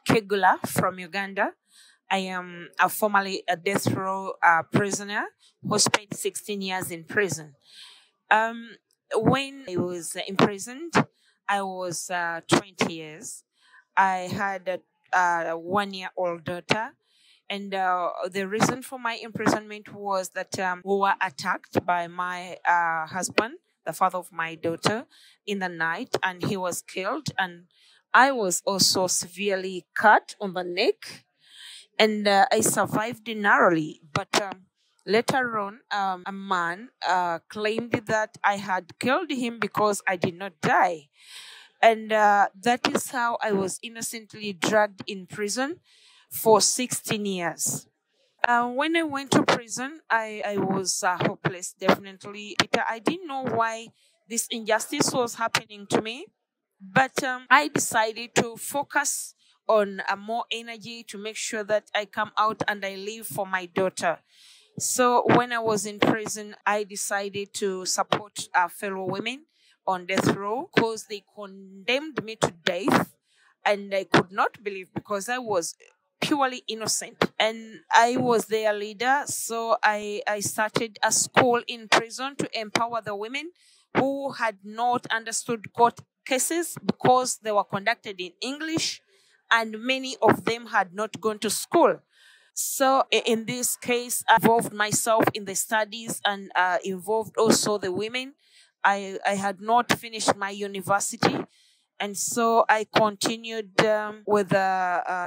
Kigula from Uganda. I am formerly a death row prisoner who spent 16 years in prison. When I was imprisoned, I was 20 years. I had a 1-year-old daughter. And the reason for my imprisonment was that we were attacked by my husband, the father of my daughter, in the night, and he was killed. And I was also severely cut on the neck, and I survived narrowly. But later on, a man claimed that I had killed him because I did not die. And that is how I was innocently dragged in prison for 16 years. When I went to prison, I was hopeless, definitely. I didn't know why this injustice was happening to me, but I decided to focus on more energy to make sure that I come out and I live for my daughter. So when I was in prison, I decided to support fellow women on death row because they condemned me to death, and I could not believe because I was purely innocent. And I was their leader, so I started a school in prison to empower the women who had not understood court cases because they were conducted in English, and many of them had not gone to school. So in this case, I involved myself in the studies and involved also the women. I had not finished my university, and so I continued with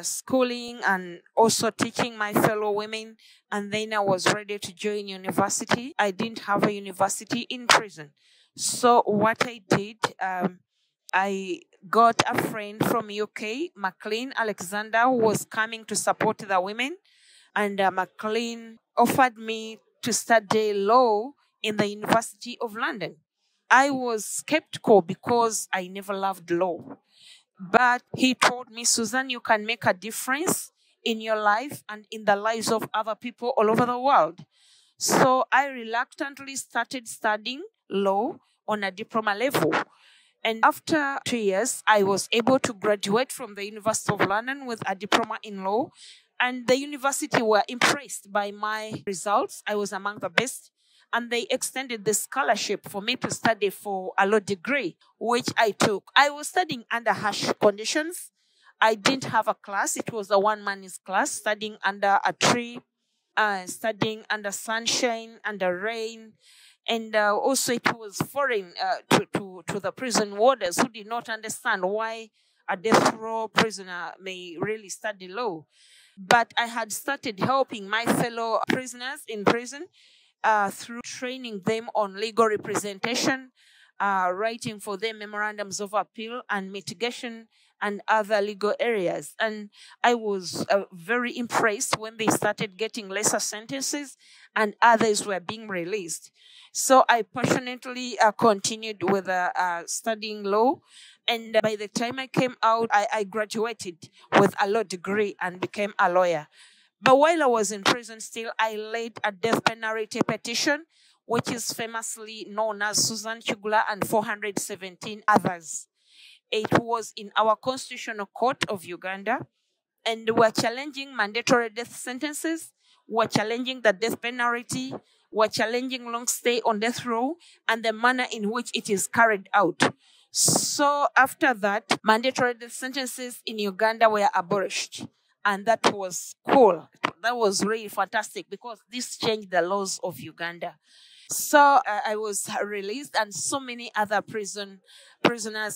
schooling and also teaching my fellow women. And then I was ready to join university. I didn't have a university in prison. So what I did, I got a friend from UK, McLean Alexander, who was coming to support the women. And McLean offered me to study law in the University of London. I was skeptical because I never loved law. But he told me, Susan, you can make a difference in your life and in the lives of other people all over the world. So I reluctantly started studying law on a diploma level. And after 2 years, I was able to graduate from the University of London with a diploma in law. And the university were impressed by my results. I was among the best. And they extended the scholarship for me to study for a law degree, which I took. I was studying under harsh conditions. I didn't have a class. It was a one-man's class, studying under a tree, studying under sunshine, under rain. And also it was foreign to the prison warders who did not understand why a death row prisoner may really study law. But I had started helping my fellow prisoners in prison through training them on legal representation, writing for them memorandums of appeal and mitigation and other legal areas. And I was very impressed when they started getting lesser sentences and others were being released. So I passionately continued with studying law. And by the time I came out, I graduated with a law degree and became a lawyer. But while I was in prison still, I led a death penalty petition, which is famously known as Susan Kigula and 417 others. It was in our Constitutional Court of Uganda, and we're challenging mandatory death sentences, we're challenging the death penalty, we're challenging long stay on death row, and the manner in which it is carried out. So after that, mandatory death sentences in Uganda were abolished. And that was cool. That was really fantastic because this changed the laws of Uganda. So I was released, and so many other prisoners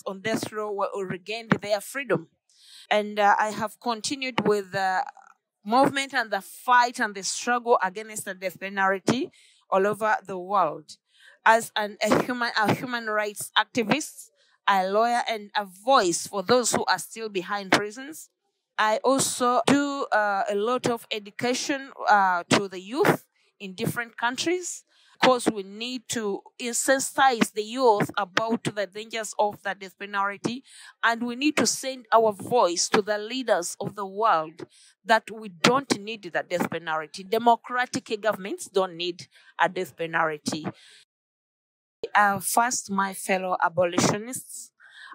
on death row were regained their freedom. And I have continued with the movement and the fight and the struggle against the death penalty all over the world. As a human rights activist, a lawyer, and a voice for those who are still behind prisons, I also do a lot of education to the youth in different countries, because we need to sensitize the youth about the dangers of the death penalty, and we need to send our voice to the leaders of the world that we don't need the death penalty. Democratic governments don't need a death penalty. First, my fellow abolitionists,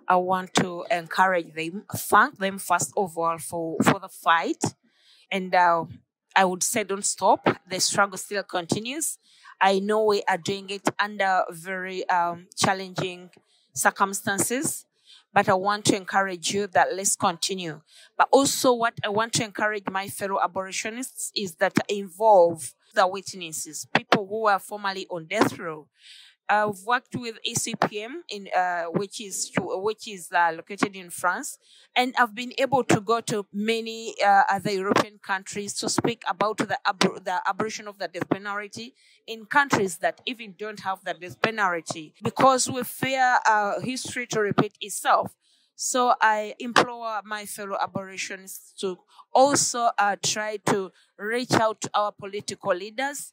I want to encourage them, thank them first of all for the fight. And I would say don't stop. The struggle still continues. I know we are doing it under very challenging circumstances, but I want to encourage you that let's continue. But also what I want to encourage my fellow abolitionists is that involve the witnesses, people who are formerly on death row. I've worked with ECPM, which is located in France, and I've been able to go to many other European countries to speak about the abolition of the death penalty in countries that even don't have the death penalty, because we fear history to repeat itself. So I implore my fellow abolitionists to also try to reach out to our political leaders.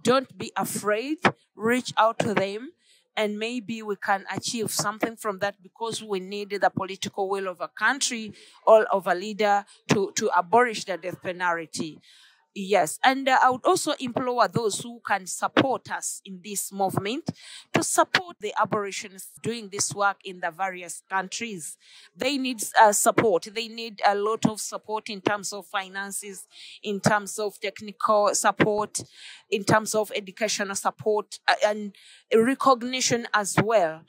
Don't be afraid. Reach out to them, and maybe we can achieve something from that, because we need the political will of a country or of a leader to abolish the death penalty. Yes, and I would also implore those who can support us in this movement to support the abolitionists doing this work in the various countries. They need support. They need a lot of support in terms of finances, in terms of technical support, in terms of educational support, and recognition as well.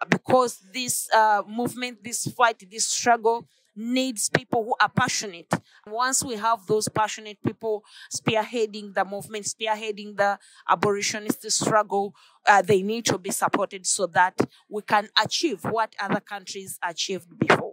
Because this movement, this fight, this struggle needs people who are passionate. Once we have those passionate people spearheading the movement, spearheading the abolitionist struggle, they need to be supported so that we can achieve what other countries achieved before.